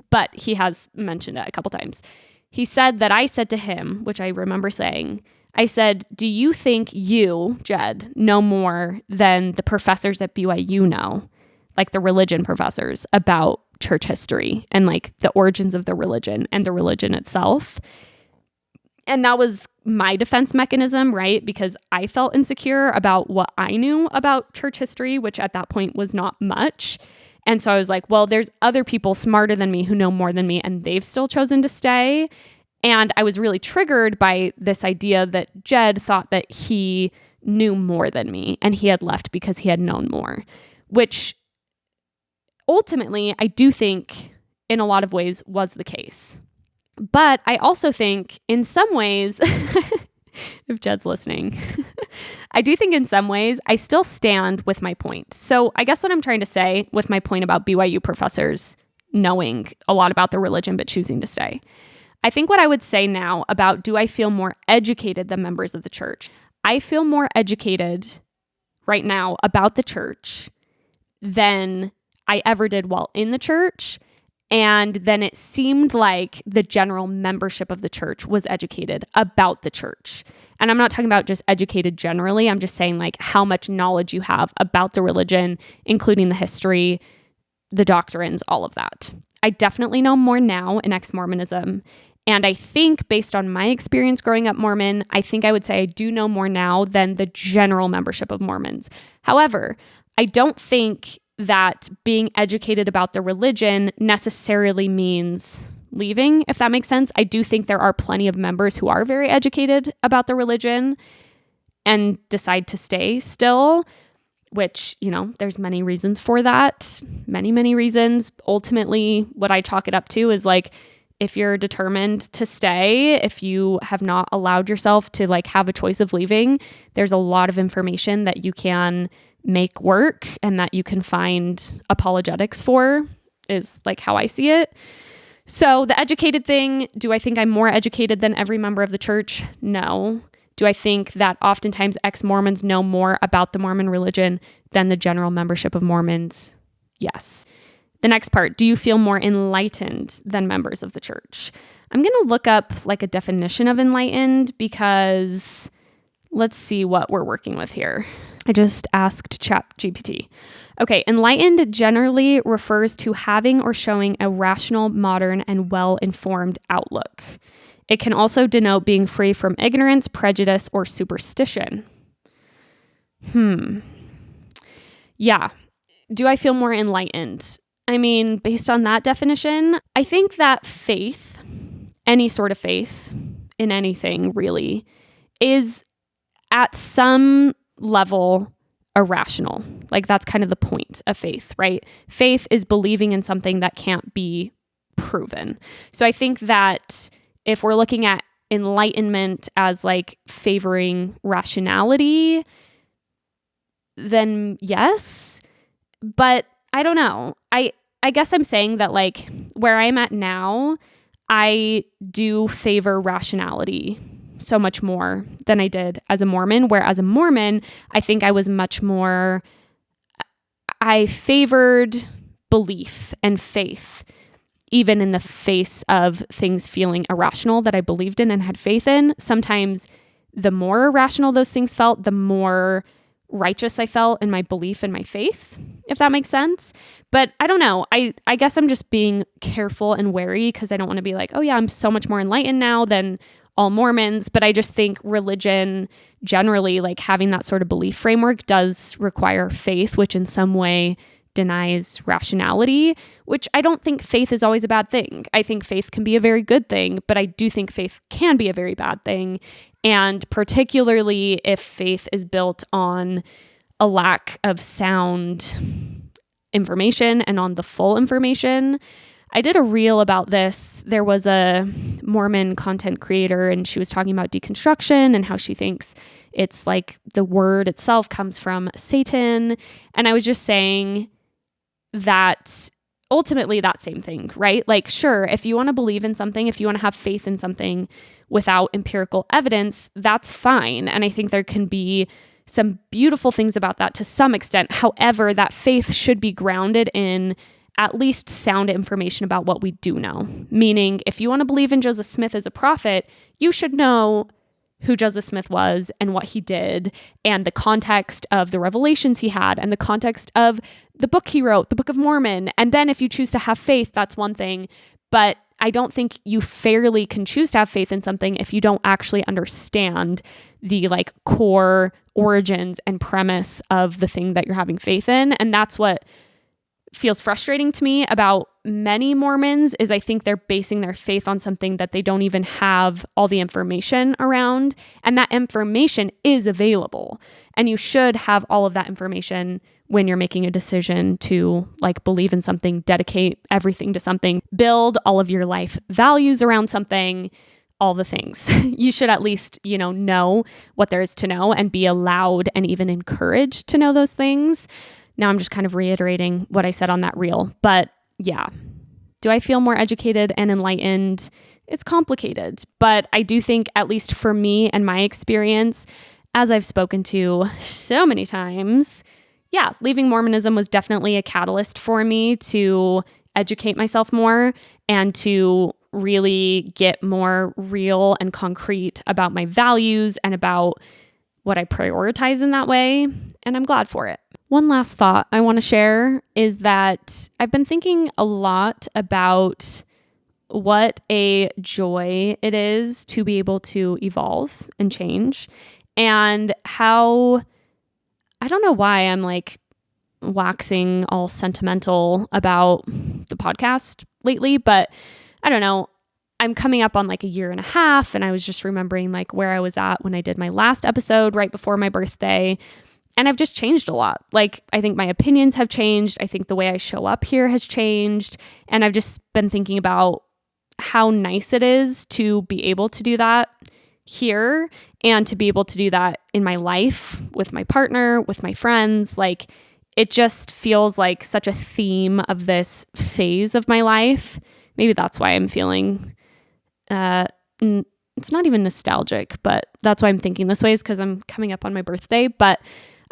but he has mentioned it a couple times. He said that I said to him, which I remember saying, I said, do you think you, Jed, know more than the professors at BYU know, like the religion professors, about church history and like the origins of the religion and the religion itself? And that was my defense mechanism, right? Because I felt insecure about what I knew about church history, which at that point was not much. And so I was like, well, there's other people smarter than me who know more than me, and they've still chosen to stay. And I was really triggered by this idea that Jed thought that he knew more than me and he had left because he had known more, which ultimately I do think in a lot of ways was the case. But I also think in some ways, if Jed's listening, I do think in some ways I still stand with my point. So I guess what I'm trying to say with my point about BYU professors knowing a lot about their religion but choosing to stay, I think what I would say now about do I feel more educated than members of the church? I feel more educated right now about the church than I ever did while in the church. And then it seemed like the general membership of the church was educated about the church. And I'm not talking about just educated generally. I'm just saying like how much knowledge you have about the religion, including the history, the doctrines, all of that. I definitely know more now in ex-Mormonism. And I think based on my experience growing up Mormon, I think I would say I do know more now than the general membership of Mormons. However, I don't think that being educated about the religion necessarily means leaving, if that makes sense. I do think there are plenty of members who are very educated about the religion and decide to stay still, which, you know, there's many reasons for that. Many reasons. Ultimately, what I chalk it up to is like, if you're determined to stay, if you have not allowed yourself to like have a choice of leaving, there's a lot of information that you can make work and that you can find apologetics for, is like how I see it. So the educated thing, do I think I'm more educated than every member of the church? No. Do I think that oftentimes ex-Mormons know more about the Mormon religion than the general membership of Mormons? Yes. The next part, do you feel more enlightened than members of the church? I'm going to look up like a definition of enlightened because let's see what we're working with here. I just asked ChatGPT. Okay, enlightened generally refers to having or showing a rational, modern, and well-informed outlook. It can also denote being free from ignorance, prejudice, or superstition. Yeah. Do I feel more enlightened? I mean, based on that definition, I think that faith, any sort of faith in anything really, is at some level irrational. Like that's kind of the point of faith, right? Faith is believing in something that can't be proven. So I think that if we're looking at enlightenment as like favoring rationality, then yes. But I don't know. I guess I'm saying that like where I'm at now, I do favor rationality so much more than I did as a Mormon, where as a Mormon, I think I was much more, I favored belief and faith, even in the face of things feeling irrational that I believed in and had faith in. Sometimes the more irrational those things felt, the more righteous I felt in my belief and my faith, if that makes sense. But I don't know. I guess I'm just being careful and wary because I don't want to be like, oh yeah, I'm so much more enlightened now than all Mormons. But I just think religion generally, like having that sort of belief framework does require faith, which in some way denies rationality, which I don't think faith is always a bad thing. I think faith can be a very good thing, but I do think faith can be a very bad thing. And particularly if faith is built on a lack of sound information and on the full information. I did a reel about this. There was a Mormon content creator and she was talking about deconstruction and how she thinks it's like the word itself comes from Satan. And I was just saying that ultimately that same thing, right? Like, sure, if you want to believe in something, if you want to have faith in something without empirical evidence, that's fine. And I think there can be some beautiful things about that to some extent. However, that faith should be grounded in at least sound information about what we do know. Meaning, if you want to believe in Joseph Smith as a prophet, you should know who Joseph Smith was and what he did and the context of the revelations he had and the context of the book he wrote, the Book of Mormon. And then if you choose to have faith, that's one thing. But I don't think you fairly can choose to have faith in something if you don't actually understand the like core origins and premise of the thing that you're having faith in. And that's what feels frustrating to me about many Mormons is I think they're basing their faith on something that they don't even have all the information around. And that information is available. And you should have all of that information when you're making a decision to like believe in something, dedicate everything to something, build all of your life values around something, all the things. You should at least, know what there is to know and be allowed and even encouraged to know those things. Now I'm just kind of reiterating what I said on that reel, but yeah. Do I feel more educated and enlightened? It's complicated, but I do think, at least for me and my experience, as I've spoken to so many times, yeah, leaving Mormonism was definitely a catalyst for me to educate myself more and to really get more real and concrete about my values and about what I prioritize in that way. And I'm glad for it. One last thought I want to share is that I've been thinking a lot about what a joy it is to be able to evolve and change, and how, I don't know why I'm like waxing all sentimental about the podcast lately, but I don't know. I'm coming up on like a year and a half, and I was just remembering like where I was at when I did my last episode right before my birthday. And I've just changed a lot. Like, I think my opinions have changed. I think the way I show up here has changed. And I've just been thinking about how nice it is to be able to do that here and to be able to do that in my life with my partner, with my friends. Like, it just feels like such a theme of this phase of my life. Maybe that's why I'm feeling, it's not even nostalgic, but that's why I'm thinking this way, is because I'm coming up on my birthday. But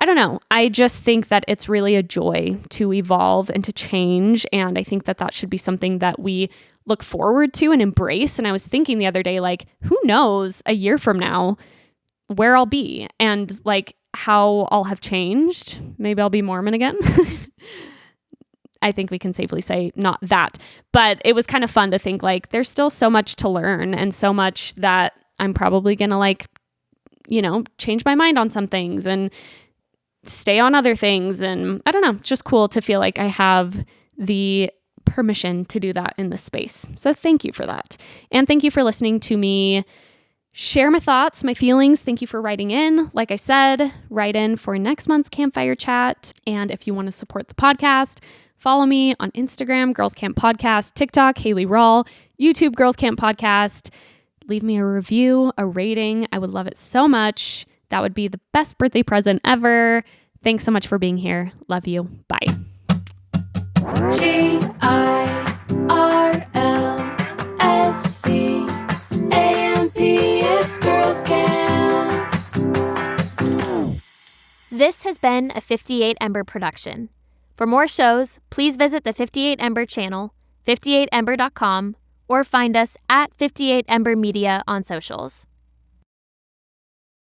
I don't know. I just think that it's really a joy to evolve and to change. And I think that that should be something that we look forward to and embrace. And I was thinking the other day, like, who knows a year from now where I'll be and like how I'll have changed. Maybe I'll be Mormon again. I think we can safely say not that. But it was kind of fun to think like there's still so much to learn and so much that I'm probably going to like, change my mind on some things and stay on other things. And I don't know, it's just cool to feel like I have the permission to do that in this space. So thank you for that. And thank you for listening to me share my thoughts, my feelings. Thank you for writing in. Like I said, write in for next month's campfire chat. And if you want to support the podcast, follow me on Instagram, Girls Camp Podcast, TikTok, Haley Rawl, YouTube, Girls Camp Podcast. Leave me a review, a rating. I would love it so much. That would be the best birthday present ever. Thanks so much for being here. Love you. Bye. GIRLSCAMP, it's Girls Camp. This has been a 58 Ember production. For more shows, please visit the 58 Ember channel, 58ember.com, or find us at 58 Ember Media on socials.